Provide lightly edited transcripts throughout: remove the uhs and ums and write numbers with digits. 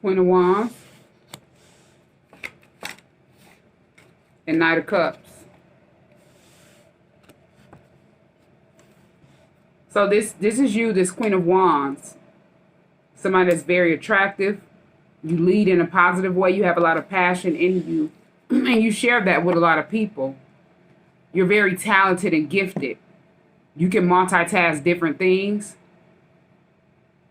Queen of Wands. And Knight of Cups. So this is you, this Queen of Wands. Somebody that's very attractive. You lead in a positive way. You have a lot of passion in you. And you share that with a lot of people. You're very talented and gifted. You can multitask different things.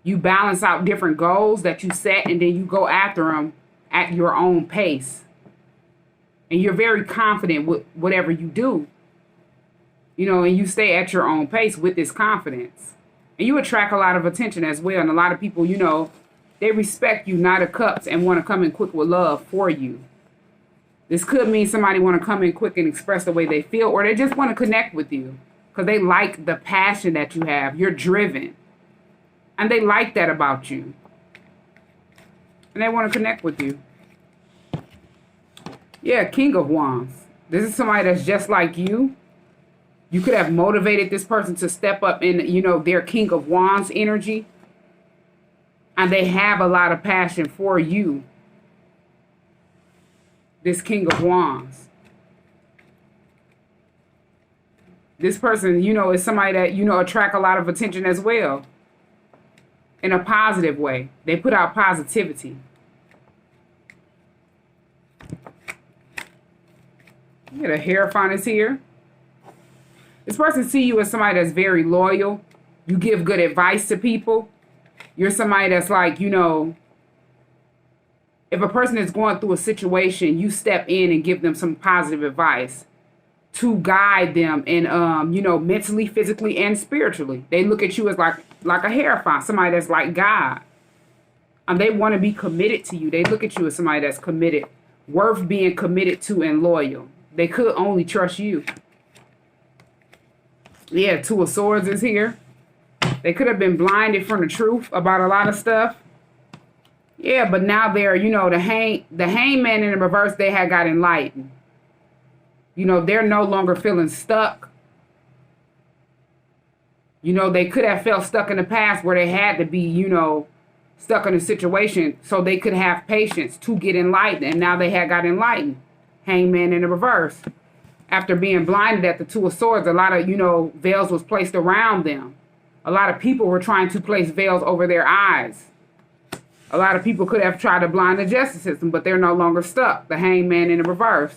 You balance out different goals that you set, and then you go after them at your own pace. And you're very confident with whatever you do. You know, and you stay at your own pace with this confidence. And you attract a lot of attention as well. And a lot of people, you know, they respect you, Knight of Cups, and want to come in quick with love for you. This could mean somebody want to come in quick and express the way they feel, or they just want to connect with you because they like the passion that you have. You're driven. And they like that about you. And they want to connect with you. Yeah, King of Wands. This is somebody that's just like you. You could have motivated this person to step up in, you know, their King of Wands energy. And they have a lot of passion for you. This King of Wands. This person, you know, is somebody that, you know, attract a lot of attention as well. In a positive way. They put out positivity. You get a Hierophant is here. This person see you as somebody that's very loyal. You give good advice to people. You're somebody that's like, you know, if a person is going through a situation, you step in and give them some positive advice to guide them and, you know, mentally, physically, and spiritually. They look at you as like a Hierophant, somebody that's like God. They want to be committed to you. They look at you as somebody that's committed, worth being committed to and loyal. They could only trust you. Yeah, Two of Swords is here. They could have been blinded from the truth about a lot of stuff. Yeah, but now they're, you know, the hangman in the reverse, they had got enlightened. You know, they're no longer feeling stuck. You know, they could have felt stuck in the past where they had to be, you know, stuck in a situation so they could have patience to get enlightened. And now they had got enlightened. Hangman in the reverse. After being blinded at the Two of Swords, a lot of, you know, veils was placed around them. A lot of people were trying to place veils over their eyes. A lot of people could have tried to blind the justice system, but they're no longer stuck. The Hangman in the reverse.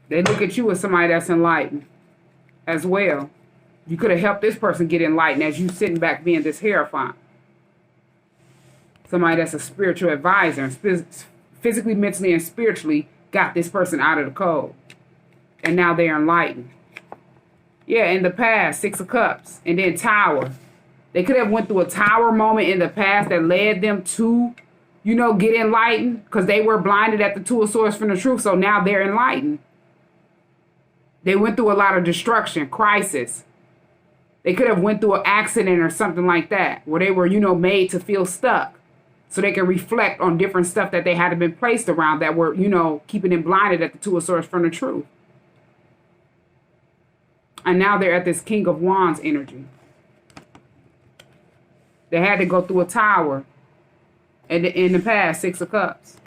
They look at you as somebody that's enlightened as well. You could have helped this person get enlightened as you sitting back being this Hierophant. Somebody that's a spiritual advisor and physically, mentally, and spiritually got this person out of the cold. And now they're enlightened. Yeah, in the past, Six of Cups. And then Tower. They could have went through a Tower moment in the past that led them to, you know, get enlightened. Because they were blinded at the Two of Swords from the truth. So now they're enlightened. They went through a lot of destruction, crisis. They could have went through an accident or something like that. Where they were, you know, made to feel stuck. So they can reflect on different stuff that they had been placed around that were, you know, keeping them blinded at the Two of Swords from the truth. And now they're at this King of Wands energy. They had to go through a Tower. And in the past, Six of Cups.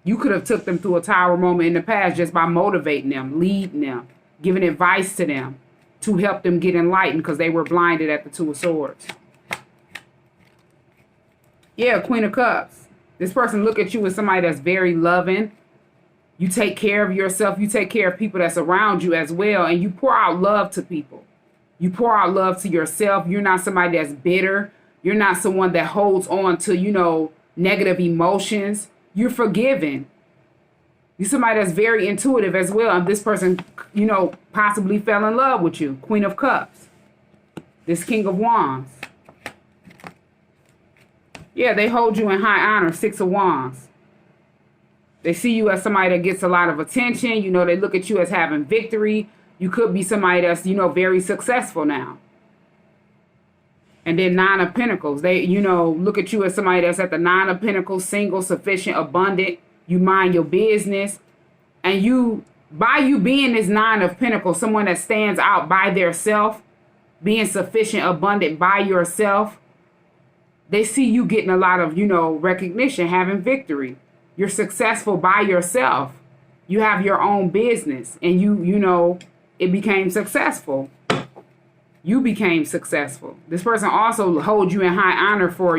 You could have took them through a Tower moment in the past just by motivating them, leading them, giving advice to them to help them get enlightened because they were blinded at the Two of Swords. Yeah, Queen of Cups. This person look at you as somebody that's very loving. You take care of yourself. You take care of people that's around you as well. And you pour out love to people. You pour out love to yourself. You're not somebody that's bitter. You're not someone that holds on to, you know, negative emotions. You're forgiving. You're somebody that's very intuitive as well. And this person, you know, possibly fell in love with you. Queen of Cups. This King of Wands. Yeah, they hold you in high honor. Six of Wands. They see you as somebody that gets a lot of attention. You know, they look at you as having victory. You could be somebody that's, you know, very successful now. And then Nine of Pentacles. They, you know, look at you as somebody that's at the Nine of Pentacles, single, sufficient, abundant. You mind your business. And you, by you being this Nine of Pentacles, someone that stands out by their self, being sufficient, abundant by yourself. They see you getting a lot of, recognition, having victory. You're successful by yourself. You have your own business and it became successful. You became successful. This person also holds you in high honor for,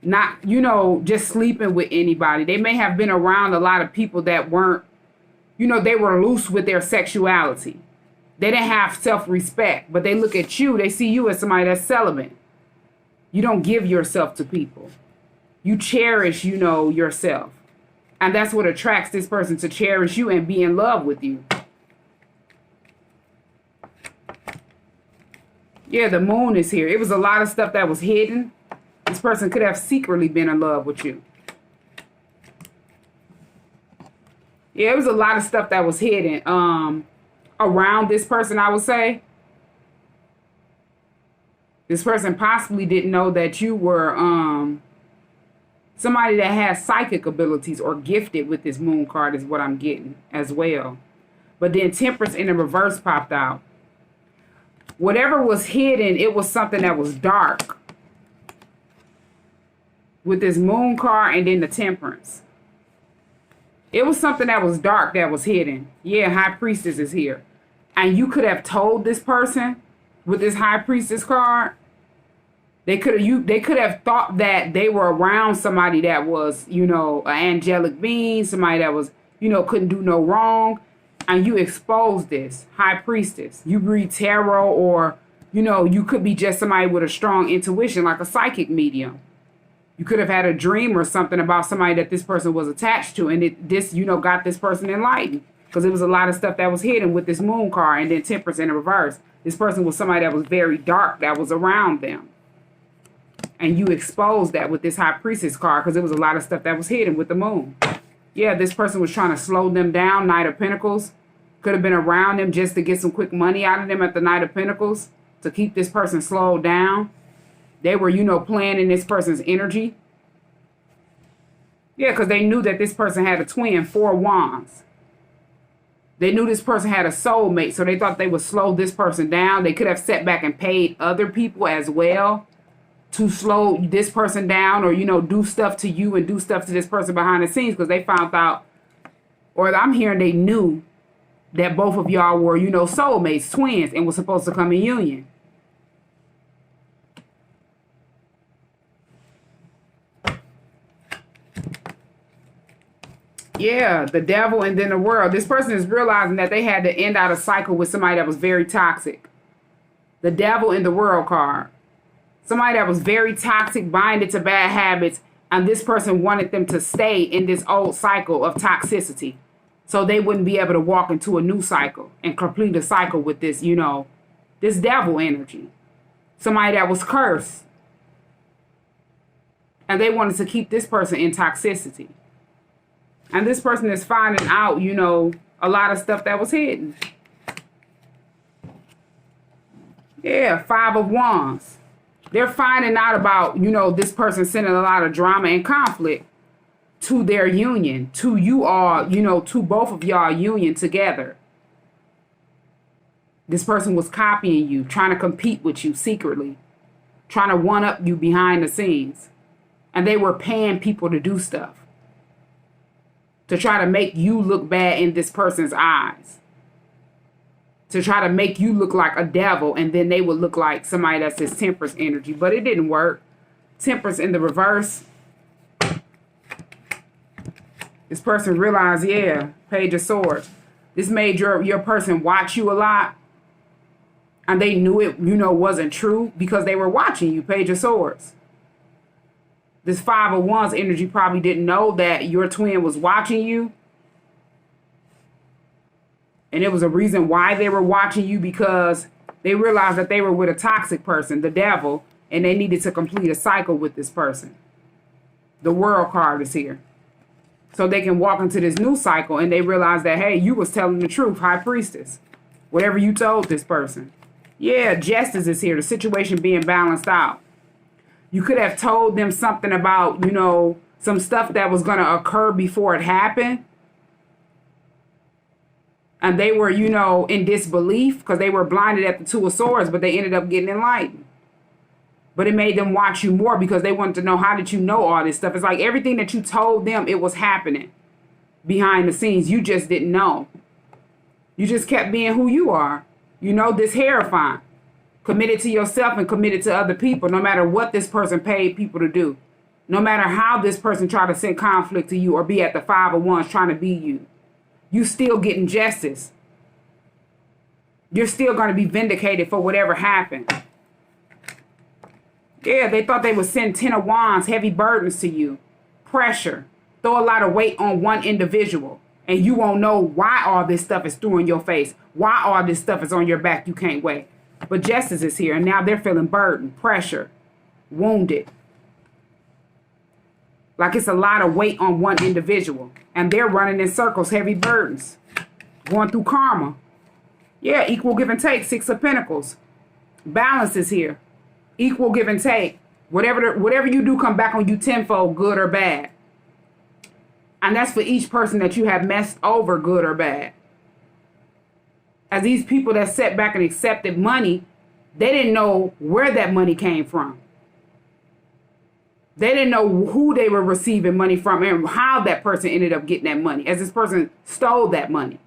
not, just sleeping with anybody. They may have been around a lot of people that weren't, they were loose with their sexuality. They didn't have self-respect, but they look at you, they see you as somebody that's celibate. You don't give yourself to people. You cherish, yourself. And that's what attracts this person to cherish you and be in love with you. Yeah, the moon is here. It was a lot of stuff that was hidden. This person could have secretly been in love with you. Yeah, it was a lot of stuff that was hidden around this person, I would say. This person possibly didn't know that you were somebody that has psychic abilities or gifted with this moon card is what I'm getting as well. But then Temperance in the reverse popped out. Whatever was hidden, it was something that was dark. With this moon card and then the Temperance. It was something that was dark that was hidden. Yeah, High Priestess is here. And you could have told this person with this High Priestess card. They could have thought that they were around somebody that was, an angelic being, somebody that was, couldn't do no wrong. And you expose this High Priestess. You read tarot or, you could be just somebody with a strong intuition, like a psychic medium. You could have had a dream or something about somebody that this person was attached to. And this got this person enlightened. Because it was a lot of stuff that was hidden with this moon card and then Temperance in the reverse. This person was somebody that was very dark that was around them. And you exposed that with this High Priestess card because it was a lot of stuff that was hidden with the moon. Yeah, this person was trying to slow them down. Knight of Pentacles. Could have been around them just to get some quick money out of them at the Knight of Pentacles. To keep this person slowed down. They were, playing in this person's energy. Yeah, because they knew that this person had a twin, 4 wands. They knew this person had a soulmate, so they thought they would slow this person down. They could have sat back and paid other people as well to slow this person down or, do stuff to you and do stuff to this person behind the scenes because they found out, or I'm hearing they knew that both of y'all were, soulmates, twins, and were supposed to come in union. Yeah, the devil and then the world. This person is realizing that they had to end out a cycle with somebody that was very toxic. The devil and the world card. Somebody that was very toxic, binded to bad habits, and this person wanted them to stay in this old cycle of toxicity. So they wouldn't be able to walk into a new cycle and complete a cycle with this, this devil energy. Somebody that was cursed. And they wanted to keep this person in toxicity. And this person is finding out, a lot of stuff that was hidden. Yeah, 5 of Wands. They're finding out about, this person sending a lot of drama and conflict to their union, to you all, to both of y'all union together. This person was copying you, trying to compete with you secretly, trying to one-up you behind the scenes. And they were paying people to do stuff. To try to make you look bad in this person's eyes. To try to make you look like a devil, and then they would look like somebody that's his Temperance energy. But it didn't work. Temperance in the reverse. This person realized, yeah, Page of Swords. This made your person watch you a lot. And they knew it, wasn't true because they were watching you, Page of Swords. This 5 of Wands energy probably didn't know that your twin was watching you. And it was a reason why they were watching you because they realized that they were with a toxic person, the devil, and they needed to complete a cycle with this person. The World card is here. So they can walk into this new cycle and they realize that, hey, you was telling the truth, High Priestess. Whatever you told this person. Yeah, Justice is here, the situation being balanced out. You could have told them something about, some stuff that was going to occur before it happened. And they were, you know, in disbelief because they were blinded at the Two of Swords, but they ended up getting enlightened. But it made them watch you more because they wanted to know, how did you know all this stuff? It's like everything that you told them, it was happening behind the scenes. You just didn't know. You just kept being who you are. You know, this Hierophant. Committed to yourself and committed to other people, no matter what this person paid people to do. No matter how this person tried to send conflict to you or be at the Five of Wands trying to be you. You still getting justice. You're still going to be vindicated for whatever happened. Yeah, they thought they would send 10 of Wands, heavy burdens to you. Pressure. Throw a lot of weight on one individual. And you won't know why all this stuff is through in your face. Why all this stuff is on your back. You can't wait. But justice is here. And now they're feeling burdened, pressure, wounded. Like it's a lot of weight on one individual. And they're running in circles, heavy burdens. Going through karma. Yeah, equal give and take. Six of Pentacles. Balance is here. Equal give and take. Whatever you do come back on you tenfold, good or bad. And that's for each person that you have messed over, good or bad. As these people that sat back and accepted money, they didn't know where that money came from. They didn't know who they were receiving money from and how that person ended up getting that money, as this person stole that money.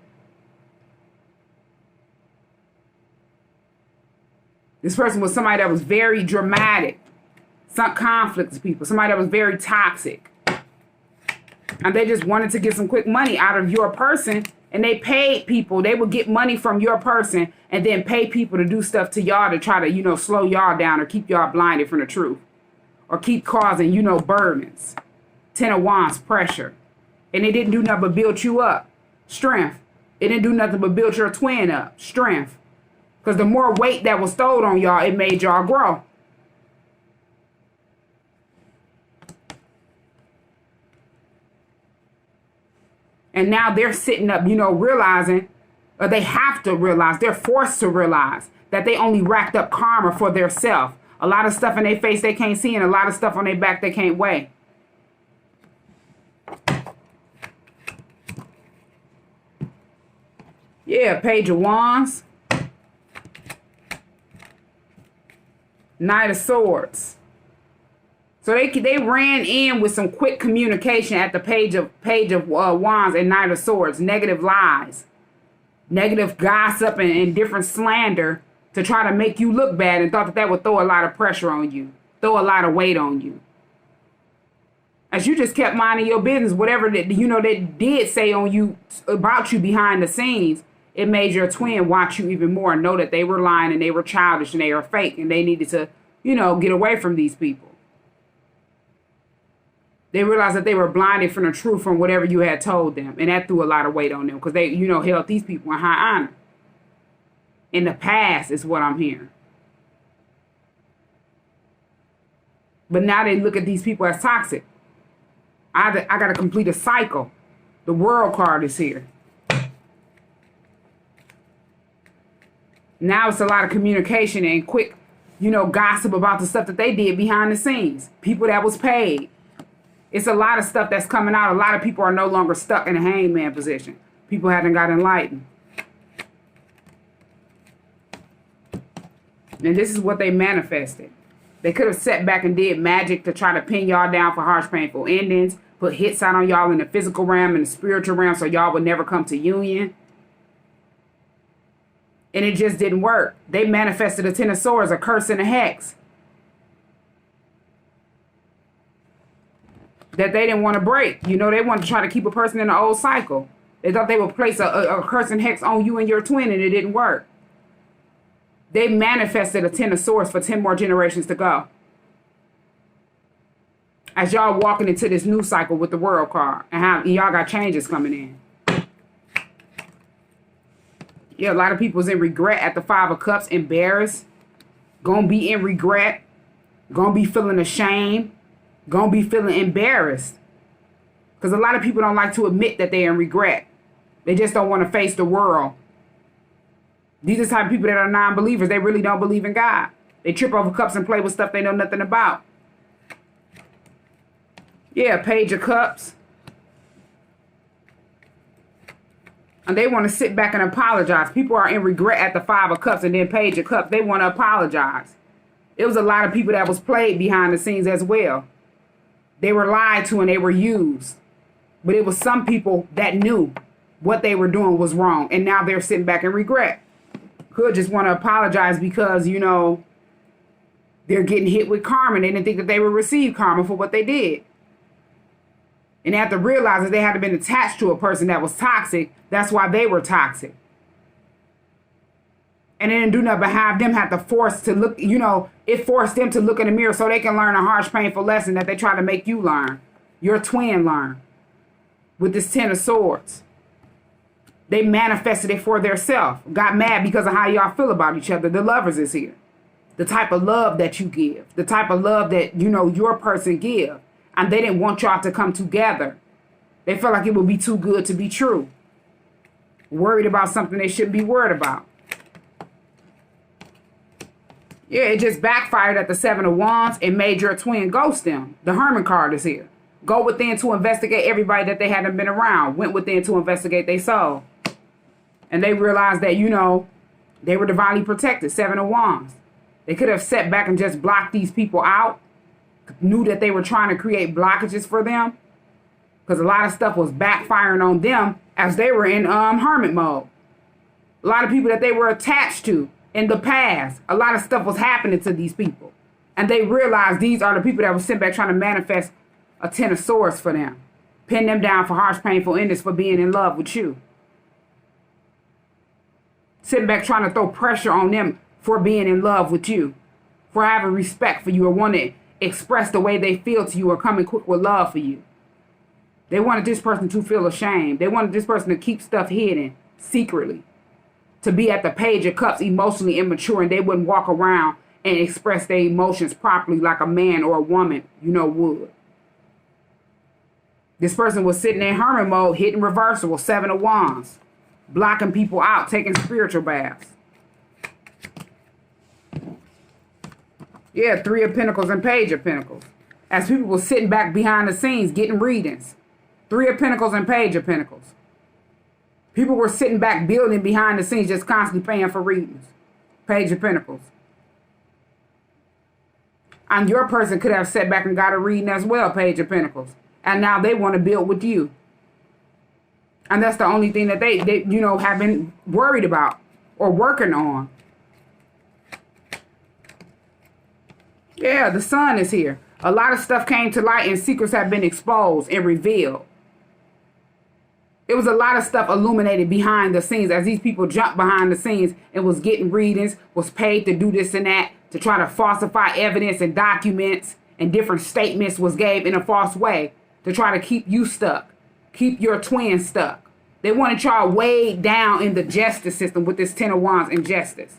This person was somebody that was very dramatic, some conflicts people, somebody that was very toxic. And they just wanted to get some quick money out of your person. And they paid people. They would get money from your person and then pay people to do stuff to y'all to try to, you know, slow y'all down or keep y'all blinded from the truth. Or keep causing, you know, burdens. 10 of Wands, pressure. And it didn't do nothing but build you up. Strength. It didn't do nothing but build your twin up. Strength. Because the more weight that was stowed on y'all, it made y'all grow. And now they're sitting up, you know, realizing, or they have to realize, they're forced to realize that they only racked up karma for their self. A lot of stuff in their face they can't see and a lot of stuff on their back they can't weigh. Yeah, Page of Wands. Knight of Swords. So they ran in with some quick communication at the page of Wands and Knight of Swords. Negative lies, negative gossip, and different slander to try to make you look bad, and thought that would throw a lot of pressure on you, throw a lot of weight on you. As you just kept minding your business, whatever that you know they did say on you about you behind the scenes, it made your twin watch you even more and know that they were lying and they were childish and they were fake and they needed to, you know, get away from these people. They realized that they were blinded from the truth from whatever you had told them. And that threw a lot of weight on them because they, you know, held these people in high honor. In the past is what I'm hearing. But now they look at these people as toxic. I got to complete a cycle. The World card is here. Now it's a lot of communication and quick, you know, gossip about the stuff that they did behind the scenes. People that was paid. It's a lot of stuff that's coming out. A lot of people are no longer stuck in a hangman position. People haven't got enlightened. And this is what they manifested. They could have sat back and did magic to try to pin y'all down for harsh, painful endings. Put hits out on y'all in the physical realm and the spiritual realm so y'all would never come to union. And it just didn't work. They manifested a 10 of Swords, a curse and a hex. That they didn't want to break. You know, they wanted to try to keep a person in the old cycle. They thought they would place a curse and hex on you and your twin, and it didn't work. They manifested a 10 of Swords for 10 more generations to go. As y'all walking into this new cycle with the World card, and how y'all got changes coming in. Yeah, a lot of people's in regret at the 5 of Cups, embarrassed. Gonna be in regret. Gonna be feeling ashamed. Gonna be feeling embarrassed. Because a lot of people don't like to admit that they're in regret. They just don't want to face the world. These are the type of people that are non-believers. They really don't believe in God. They trip over cups and play with stuff they know nothing about. Yeah, Page of Cups. And they want to sit back and apologize. People are in regret at the Five of Cups and then Page of Cups. They want to apologize. It was a lot of people that was played behind the scenes as well. They were lied to and they were used. But it was some people that knew what they were doing was wrong. And now they're sitting back in regret. Could just want to apologize because, you know, they're getting hit with karma. They didn't think that they would receive karma for what they did. And they have to realize that they had been attached to a person that was toxic. That's why they were toxic. And they didn't do nothing but have them have to force to look, you know, it forced them to look in the mirror so they can learn a harsh, painful lesson that they try to make you learn. Your twin learn. With this Ten of Swords. They manifested it for themselves. Got mad because of how y'all feel about each other. The Lovers is here. The type of love that you give. The type of love that, you know, your person give. And they didn't want y'all to come together. They felt like it would be too good to be true. Worried about something they shouldn't be worried about. Yeah, it just backfired at the Seven of Wands and made your twin ghost them. The Hermit card is here. Go within to investigate everybody that they hadn't been around. Went within to investigate their soul. And they realized that, you know, they were divinely protected. Seven of Wands. They could have sat back and just blocked these people out. Knew that they were trying to create blockages for them. Because a lot of stuff was backfiring on them as they were in hermit mode. A lot of people that they were attached to in the past. A lot of stuff was happening to these people. And they realized these are the people that were sitting back trying to manifest a Ten of Swords for them. Pin them down for harsh, painful endings for being in love with you. Sitting back trying to throw pressure on them for being in love with you. For having respect for you or wanting to express the way they feel to you or coming quick with love for you. They wanted this person to feel ashamed. They wanted this person to keep stuff hidden secretly. To be at the Page of Cups emotionally immature and they wouldn't walk around and express their emotions properly like a man or a woman, you know, would. This person was sitting in hermit mode, hitting reversal, Seven of Wands. Blocking people out, taking spiritual baths. Yeah, Three of Pentacles and Page of Pentacles. As people were sitting back behind the scenes getting readings. Three of Pentacles and Page of Pentacles. People were sitting back building behind the scenes, just constantly paying for readings. Page of Pentacles. And your person could have sat back and got a reading as well, Page of Pentacles. And now they want to build with you. And that's the only thing that they you know, have been worried about or working on. Yeah, the Sun is here. A lot of stuff came to light and secrets have been exposed and revealed. It was a lot of stuff illuminated behind the scenes as these people jumped behind the scenes and was getting readings, was paid to do this and that, to try to falsify evidence and documents and different statements was gave in a false way to try to keep you stuck, keep your twin stuck. They wanted y'all weighed down in the justice system with this Ten of Wands and justice.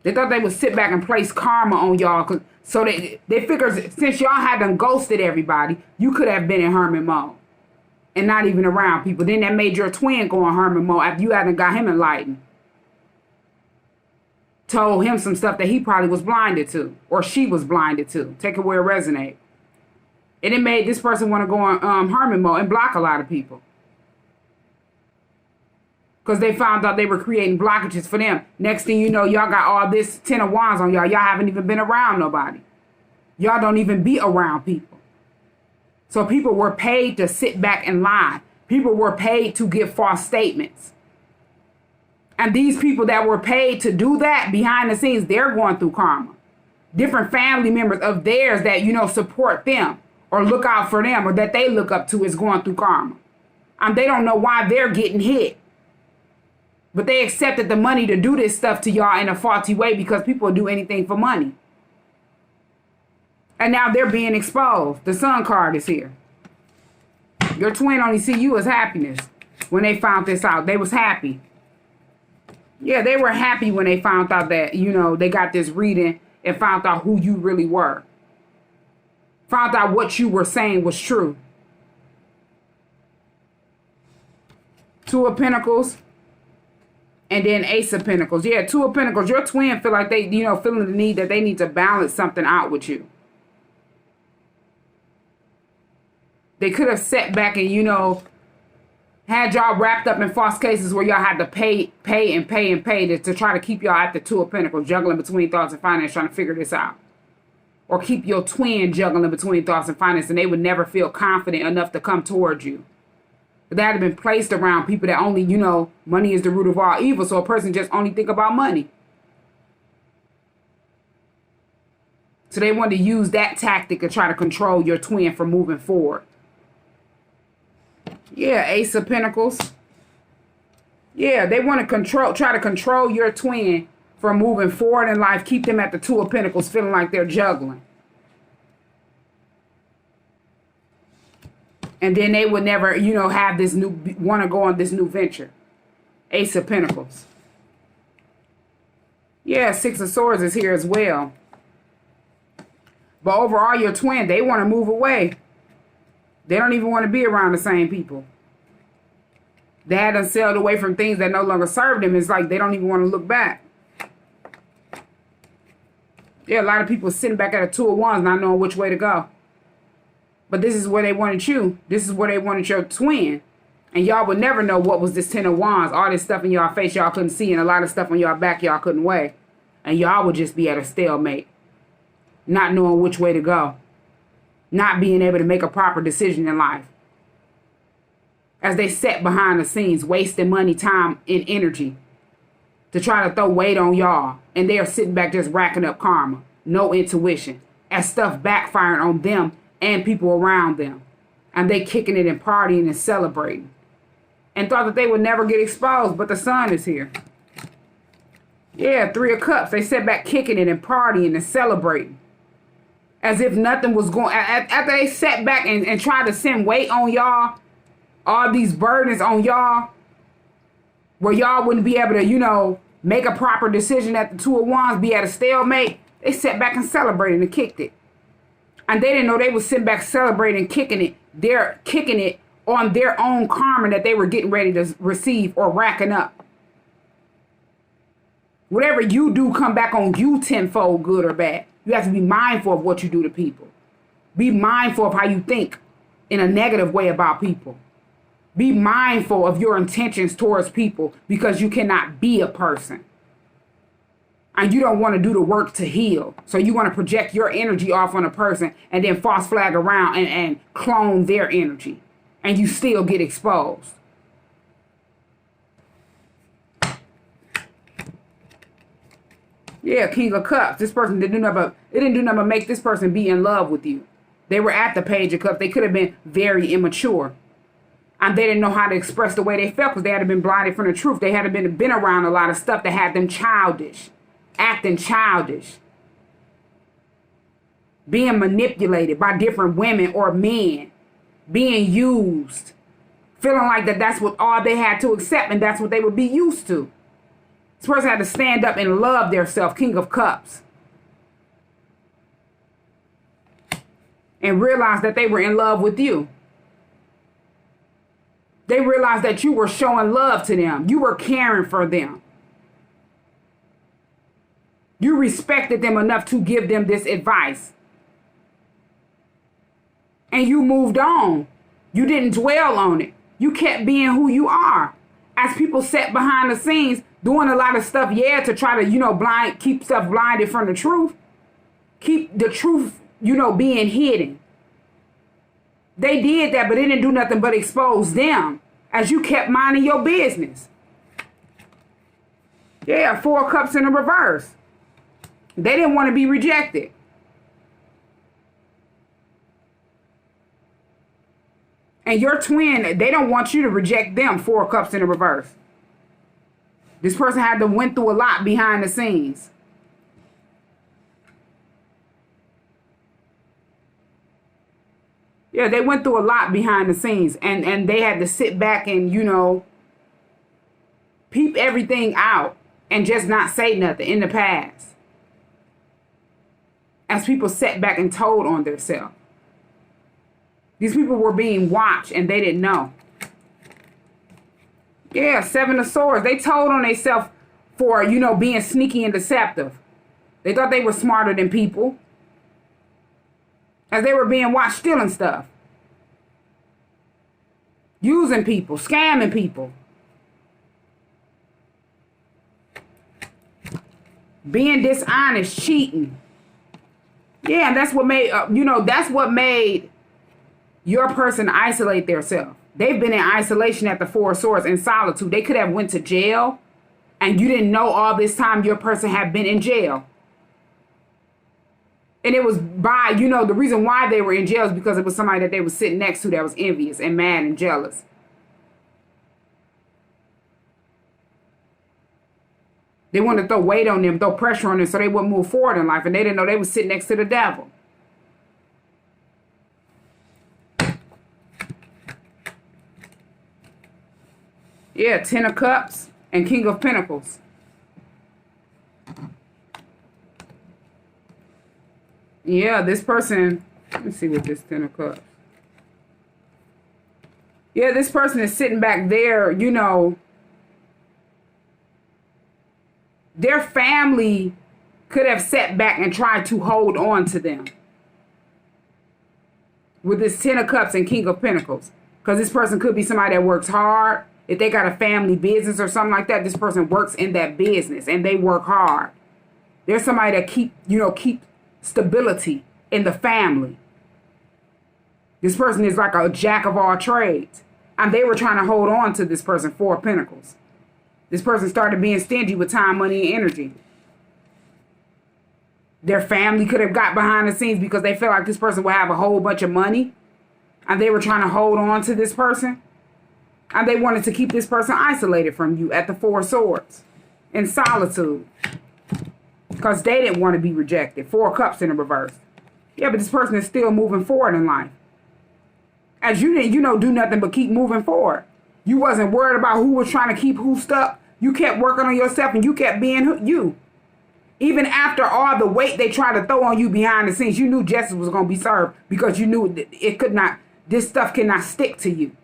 They thought they would sit back and place karma on y'all. So they figured since y'all had done ghosted everybody, you could have been in hermit mode. And not even around people. Then that made your twin go in hermit mode after you hadn't got him enlightened. Told him some stuff that he probably was blinded to. Or she was blinded to. Take it where it resonates. And it made this person want to go in hermit mode and block a lot of people. Because they found out they were creating blockages for them. Next thing you know, y'all got all this Ten of Wands on y'all. Y'all haven't even been around nobody. Y'all don't even be around people. So people were paid to sit back and lie. People were paid to give false statements. And these people that were paid to do that behind the scenes, they're going through karma. Different family members of theirs that, you know, support them or look out for them or that they look up to is going through karma. And they don't know why they're getting hit. But they accepted the money to do this stuff to y'all in a faulty way because people do anything for money. And now they're being exposed. The Sun card is here. Your twin only see you as happiness when they found this out. They was happy. Yeah, they were happy when they found out that, you know, they got this reading and found out who you really were. Found out what you were saying was true. Two of Pentacles. And then Ace of Pentacles. Yeah, Two of Pentacles. Your twin feel like they, you know, feeling the need that they need to balance something out with you. They could have sat back and, you know, Had y'all wrapped up in false cases where y'all had to pay to try to keep y'all at the Two of Pentacles, juggling between thoughts and finance, trying to figure this out. Or keep your twin juggling between thoughts and finance, and they would never feel confident enough to come towards you. That had been placed around people that only, money is the root of all evil, so a person just only think about money. So they wanted to use that tactic to try to control your twin from moving forward. Yeah, Ace of Pentacles. Yeah, they want to try to control your twin from moving forward in life, keep them at the Two of Pentacles feeling like they're juggling. And then they would never, have this want to go on this new venture. Ace of Pentacles. Yeah, Six of Swords is here as well. But overall, your twin, they want to move away. They don't even want to be around the same people. They had them sailed away from things that no longer serve them. It's like they don't even want to look back. There are a lot of people sitting back at a Two of Wands not knowing which way to go. But this is where they wanted you. This is where they wanted your twin. And y'all would never know what was this Ten of Wands. All this stuff in y'all face y'all couldn't see, and a lot of stuff on y'all back y'all couldn't weigh. And y'all would just be at a stalemate. Not knowing which way to go. Not being able to make a proper decision in life. As they sat behind the scenes, wasting money, time, and energy to try to throw weight on y'all. And they are sitting back just racking up karma. No intuition. As stuff backfiring on them and people around them. And they kicking it and partying and celebrating. And thought that they would never get exposed, but the sun is here. Yeah, Three of Cups. They sat back kicking it and partying and celebrating. As if nothing was going... After they sat back and tried to send weight on y'all, all these burdens on y'all, where y'all wouldn't be able to, make a proper decision at the Two of Wands, be at a stalemate, they sat back and celebrated and kicked it. And they didn't know they was sitting back celebrating and kicking it. They're kicking it on their own karma that they were getting ready to receive or racking up. Whatever you do come back on you tenfold, good or bad. You have to be mindful of what you do to people. Be mindful of how you think in a negative way about people. Be mindful of your intentions towards people, because you cannot be a person. And you don't want to do the work to heal. So you want to project your energy off on a person and then false flag around and clone their energy. And you still get exposed. Yeah, King of Cups. This person didn't do nothing but make this person be in love with you. They were at the Page of Cups. They could have been very immature. And they didn't know how to express the way they felt because they had been blinded from the truth. They had been around a lot of stuff that had them childish. Acting childish. Being manipulated by different women or men. Being used. Feeling like that's what all they had to accept, and that's what they would be used to. This person had to stand up and love their self, King of Cups. And realize that they were in love with you. They realized that you were showing love to them. You were caring for them. You respected them enough to give them this advice. And you moved on. You didn't dwell on it. You kept being who you are. As people sat behind the scenes doing a lot of stuff, to try to, keep stuff blinded from the truth. Keep the truth, being hidden. They did that, but it didn't do nothing but expose them as you kept minding your business. Yeah, Four of Cups in the reverse. They didn't want to be rejected. And your twin, they don't want you to reject them. Four of Cups in the reverse. This person had to went through a lot behind the scenes. Yeah, they went through a lot behind the scenes. And they had to sit back and, peep everything out and just not say nothing in the past. As people sat back and told on themselves. These people were being watched and they didn't know. Yeah, Seven of Swords. They told on themselves for, being sneaky and deceptive. They thought they were smarter than people. As they were being watched stealing stuff. using people, scamming people, being dishonest, cheating. Yeah, and that's what made, that's what made your person isolate themselves. They've been in isolation at the Four of Swords in solitude. They could have went to jail and you didn't know all this time your person had been in jail. And it was by, the reason why they were in jail is because it was somebody that they were sitting next to that was envious and mad and jealous. They wanted to throw weight on them, throw pressure on them so they wouldn't move forward in life. And they didn't know they were sitting next to the devil. Yeah, Ten of Cups and King of Pentacles. Yeah, this person, let me see what this Ten of Cups. Yeah, this person is sitting back there, their family could have sat back and tried to hold on to them. With this Ten of Cups and King of Pentacles. Because this person could be somebody that works hard. If they got a family business or something like that, this person works in that business and they work hard. There's somebody that keep stability in the family. This person is like a jack of all trades. And they were trying to hold on to this person, Four of Pentacles. This person started being stingy with time, money, and energy. Their family could have got behind the scenes because they felt like this person would have a whole bunch of money. And they were trying to hold on to this person. And they wanted to keep this person isolated from you at the Four of Swords. In solitude. Because they didn't want to be rejected. Four of Cups in the reverse. Yeah, but this person is still moving forward in life. As you didn't, do nothing but keep moving forward. You wasn't worried about who was trying to keep who stuck. You kept working on yourself and you kept being you. Even after all the weight they tried to throw on you behind the scenes, you knew justice was going to be served because you knew it could not, this stuff cannot stick to you.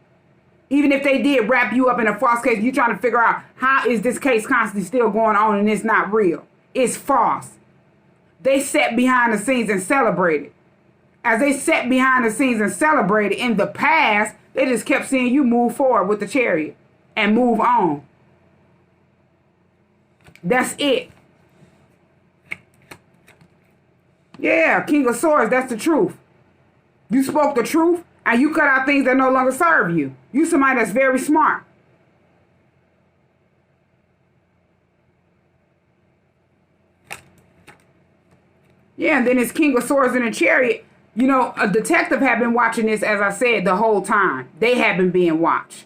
Even if they did wrap you up in a false case, you're trying to figure out how is this case constantly still going on and it's not real. It's false. They sat behind the scenes and celebrated. As they sat behind the scenes and celebrated in the past, they just kept seeing you move forward with the Chariot and move on. That's it. Yeah, King of Swords, that's the truth. You spoke the truth and you cut out things that no longer serve you. You somebody that's very smart. Yeah, and then it's King of Swords in a Chariot. A detective had been watching this, as I said, the whole time. They had been being watched.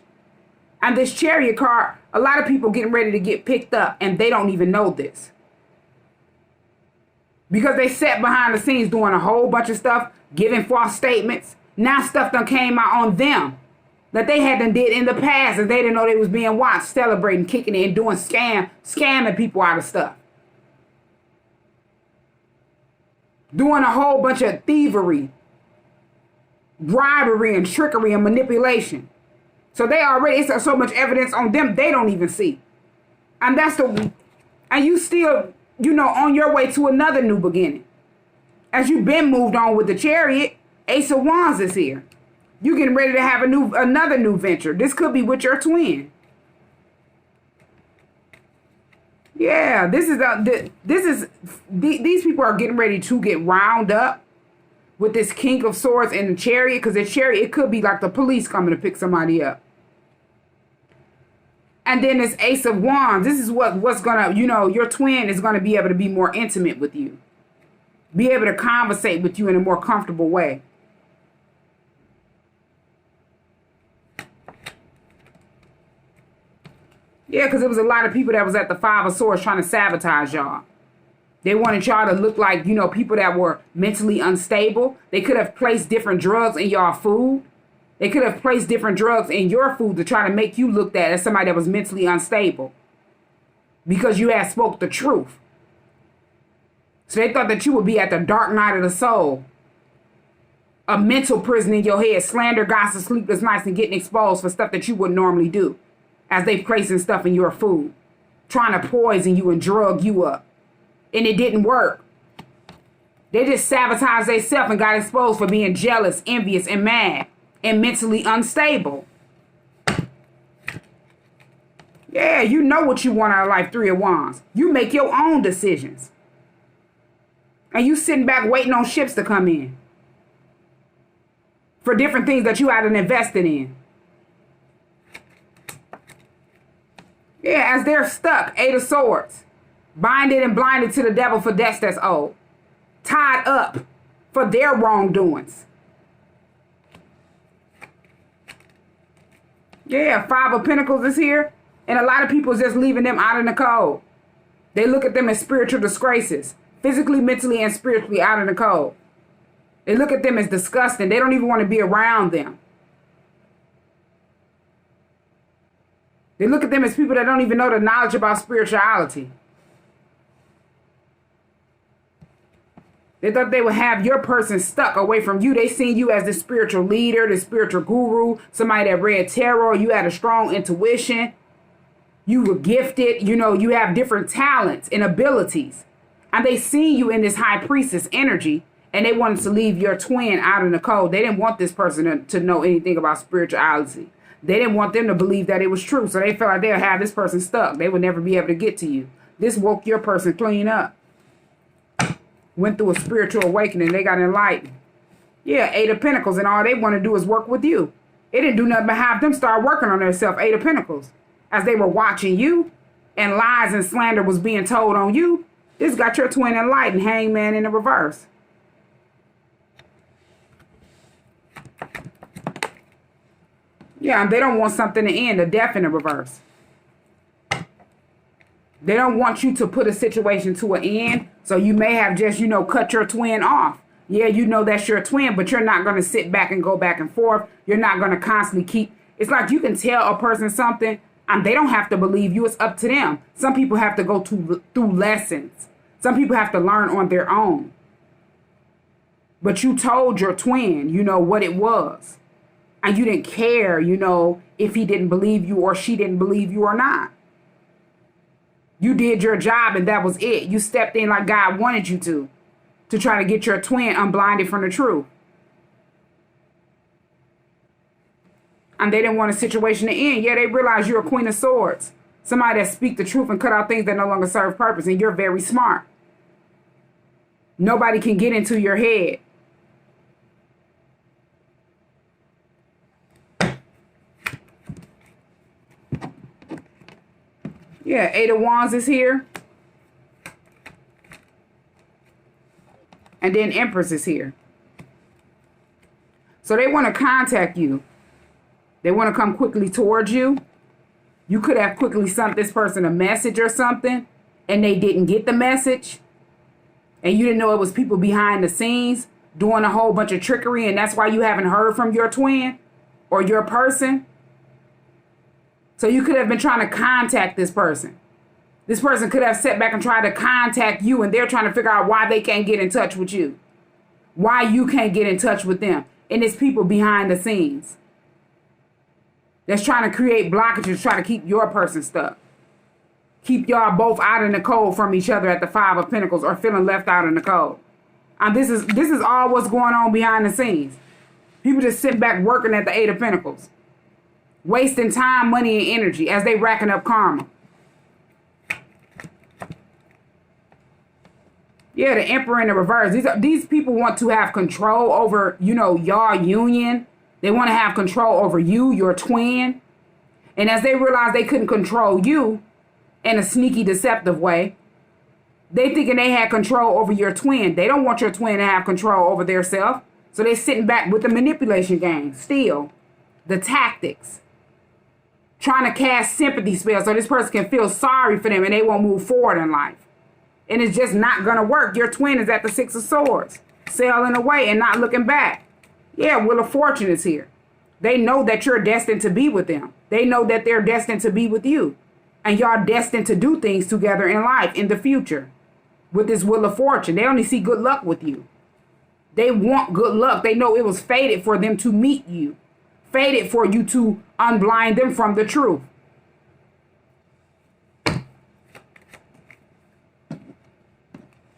And this Chariot card, a lot of people getting ready to get picked up, and they don't even know this. Because they sat behind the scenes doing a whole bunch of stuff, giving false statements. Now stuff done came out on them that they had done did in the past, and they didn't know they was being watched, celebrating, kicking it, and doing scamming people out of stuff. Doing a whole bunch of thievery, bribery, and trickery and manipulation. So they already, it's so much evidence on them, they don't even see. And and you still, on your way to another new beginning. As you've been moved on with the Chariot, Ace of Wands is here. You getting ready to have another new venture. This could be with your twin. Yeah, these people are getting ready to get wound up with this King of Swords and the Chariot, because the Chariot, it could be like the police coming to pick somebody up. And then this Ace of Wands, this is what's gonna, your twin is gonna be able to be more intimate with you. Be able to conversate with you in a more comfortable way. Yeah, because there was a lot of people that was at the Five of Swords trying to sabotage y'all. They wanted y'all to look like, people that were mentally unstable. They could have placed different drugs in y'all food. They could have placed different drugs in your food to try to make you look at as somebody that was mentally unstable. Because you had spoke the truth. So they thought that you would be at the dark night of the soul. A mental prison in your head. Slander, gossip, sleepless nights, and getting exposed for stuff that you wouldn't normally do. As they placing stuff in your food. Trying to poison you and drug you up. And it didn't work. They just sabotaged themselves and got exposed for being jealous, envious, and mad. And mentally unstable. Yeah, you know what you want out of life, Three of Wands. You make your own decisions. And you sitting back waiting on ships to come in for different things that you hadn't invested in. Yeah, as they're stuck, Eight of Swords. Binded and blinded to the devil for debts that's owed. Tied up for their wrongdoings. Yeah, Five of Pentacles is here. And a lot of people is just leaving them out in the cold. They look at them as spiritual disgraces. Physically, mentally, and spiritually out in the cold. They look at them as disgusting. They don't even want to be around them. They look at them as people that don't even know the knowledge about spirituality. They thought they would have your person stuck away from you. They seen you as the spiritual leader, the spiritual guru, somebody that read tarot. You had a strong intuition. You were gifted. You know, you have different talents and abilities. And they see you in this high priestess energy, and they wanted to leave your twin out in the cold. They didn't want this person to know anything about spirituality. They didn't want them to believe that it was true. So they felt like they'll have this person stuck. They would never be able to get to you. This woke your person clean up. Went through a spiritual awakening. They got enlightened. Yeah, Eight of Pentacles, and all they want to do is work with you. It didn't do nothing but have them start working on themselves. Eight of Pentacles. As they were watching you, and lies and slander was being told on you, this got your twin enlightened. Hangman in the reverse. Yeah, and they don't want something to end. The death in the reverse. They don't want you to put a situation to an end. So you may have just, cut your twin off. Yeah, you know that's your twin, but you're not going to sit back and go back and forth. You're not going to constantly keep. It's like you can tell a person something and they don't have to believe you. It's up to them. Some people have to go through lessons. Some people have to learn on their own. But you told your twin, what it was. And you didn't care, if he didn't believe you or she didn't believe you or not. You did your job and that was it. You stepped in like God wanted you to try to get your twin unblinded from the truth. And they didn't want a situation to end. Yeah, they realize you're a Queen of Swords. Somebody that speak the truth and cut out things that no longer serve purpose. And you're very smart. Nobody can get into your head. Yeah, Eight of Wands is here. And then Empress is here. So they want to contact you. They want to come quickly towards you. You could have quickly sent this person a message or something, and they didn't get the message. And you didn't know it was people behind the scenes doing a whole bunch of trickery, and that's why you haven't heard from your twin or your person. So you could have been trying to contact this person. This person could have sat back and tried to contact you, and they're trying to figure out why they can't get in touch with you. Why you can't get in touch with them. And it's people behind the scenes that's trying to create blockages, try to keep your person stuck. Keep y'all both out in the cold from each other at the Five of Pentacles or feeling left out in the cold. And this is all what's going on behind the scenes. People just sit back working at the Eight of Pentacles. Wasting time, money, and energy as they racking up karma. Yeah, the Emperor in the reverse. These people want to have control over, y'all union. They want to have control over you, your twin. And as they realize they couldn't control you in a sneaky, deceptive way, they thinking they had control over your twin. They don't want your twin to have control over their self. So they're sitting back with the manipulation game, still. The tactics. Trying to cast sympathy spells so this person can feel sorry for them and they won't move forward in life. And it's just not going to work. Your twin is at the Six of Swords, sailing away and not looking back. Yeah, Wheel of Fortune is here. They know that you're destined to be with them. They know that they're destined to be with you. And y'all destined to do things together in life in the future. With this Wheel of Fortune, they only see good luck with you. They want good luck. They know it was fated for them to meet you. Fated for you to unblind them from the truth.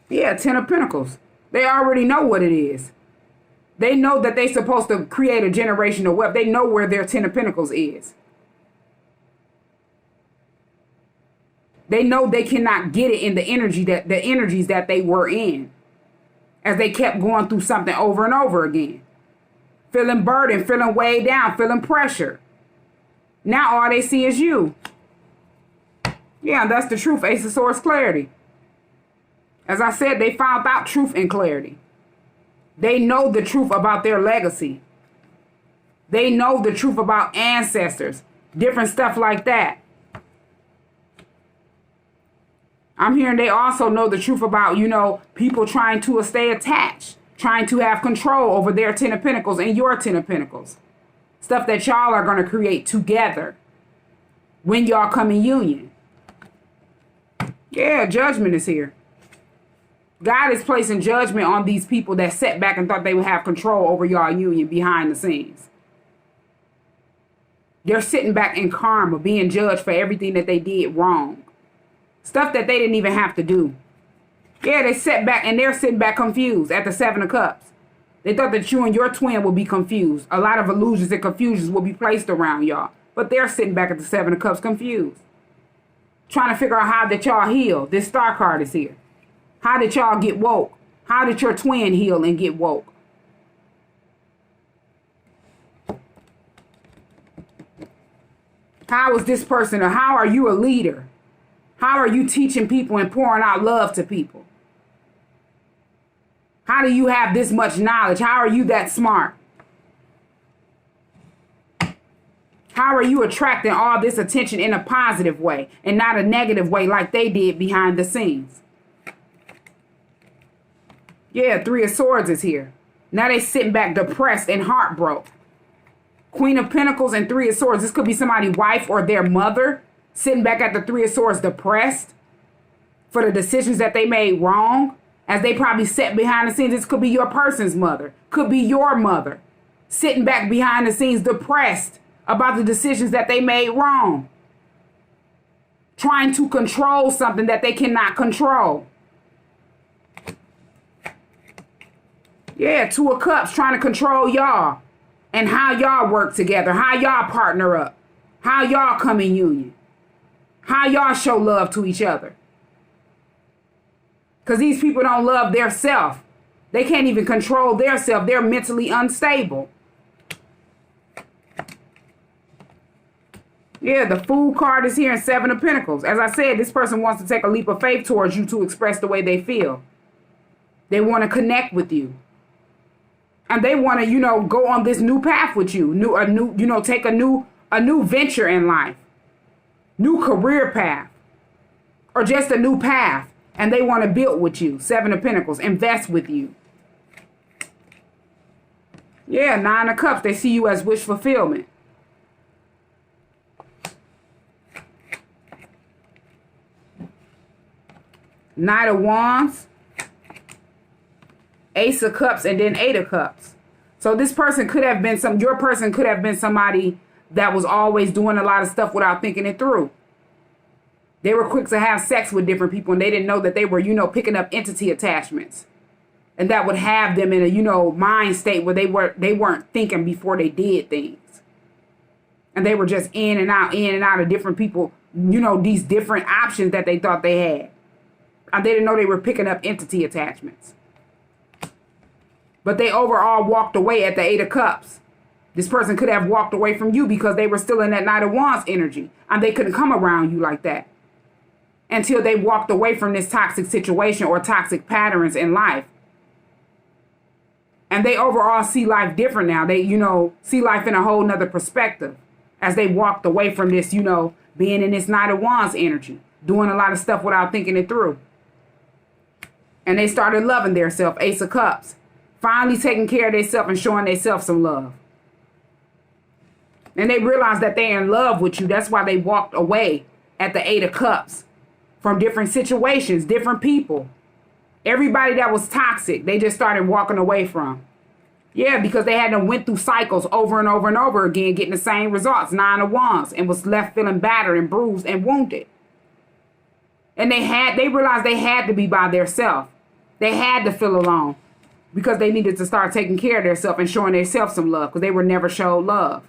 Yeah, Ten of Pentacles. They already know what it is. They know that they're supposed to create a generational wealth. They know where their Ten of Pentacles is. They know they cannot get it in the energies that they were in, as they kept going through something over and over again. Feeling burdened, feeling weighed down, feeling pressure. Now all they see is you. Yeah, that's the truth. Ace of Swords, clarity. As I said, they found out truth and clarity. They know the truth about their legacy. They know the truth about ancestors. Different stuff like that. I'm hearing they also know the truth about, people trying to stay attached. Trying to have control over their Ten of Pentacles and your Ten of Pentacles. Stuff that y'all are going to create together when y'all come in union. Yeah, judgment is here. God is placing judgment on these people that sat back and thought they would have control over y'all union behind the scenes. They're sitting back in karma, being judged for everything that they did wrong. Stuff that they didn't even have to do. Yeah, they sat back and they're sitting back confused at the Seven of Cups. They thought that you and your twin would be confused. A lot of illusions and confusions will be placed around y'all. But they're sitting back at the Seven of Cups confused. Trying to figure out how that y'all heal. This Star card is here. How did y'all get woke? How did your twin heal and get woke? How is this person, or how are you a leader? How are you teaching people and pouring out love to people? How do you have this much knowledge? How are you that smart? How are you attracting all this attention in a positive way and not a negative way like they did behind the scenes? Yeah, Three of Swords is here. Now they sitting back depressed and heartbroken. Queen of Pentacles and Three of Swords. This could be somebody's wife or their mother sitting back at the Three of Swords depressed for the decisions that they made wrong, as they probably sat behind the scenes. This could be your person's mother. Could be your mother sitting back behind the scenes depressed about the decisions that they made wrong. Trying to control something that they cannot control. Yeah, Two of Cups trying to control y'all and how y'all work together, how y'all partner up, how y'all come in union, how y'all show love to each other. Because these people don't love their self. They can't even control their self. They're mentally unstable. Yeah, the Fool card is here in Seven of Pentacles. As I said, this person wants to take a leap of faith towards you to express the way they feel. They want to connect with you. And they want to, go on this new path with you. Take a new venture in life. New career path. Or just a new path. And they want to build with you. Seven of Pentacles. Invest with you. Yeah, Nine of Cups. They see you as wish fulfillment. Knight of Wands. Ace of Cups, and then Eight of Cups. So this person could have been your person could have been somebody that was always doing a lot of stuff without thinking it through. They were quick to have sex with different people, and they didn't know that they were, picking up entity attachments. And that would have them in a, mind state where they weren't thinking before they did things. And they were just in and out of different people, these different options that they thought they had. And they didn't know they were picking up entity attachments. But they overall walked away at the Eight of Cups. This person could have walked away from you because they were still in that Knight of Wands energy. And they couldn't come around you like that. Until they walked away from this toxic situation or toxic patterns in life. And they overall see life different now. They, see life in a whole nother perspective. As they walked away from this, being in this Knight of Wands energy. Doing a lot of stuff without thinking it through. And they started loving themselves. Ace of Cups. Finally taking care of themselves and showing themselves some love. And they realized that they're in love with you. That's why they walked away at the Eight of Cups. From different situations, different people. Everybody that was toxic, they just started walking away from. Yeah, because they had to went through cycles over and over and over again, getting the same results. Nine of Wands. And was left feeling battered and bruised and wounded. And they realized they had to be by themselves. They had to feel alone. Because they needed to start taking care of themselves and showing themselves some love. Because they were never showed love.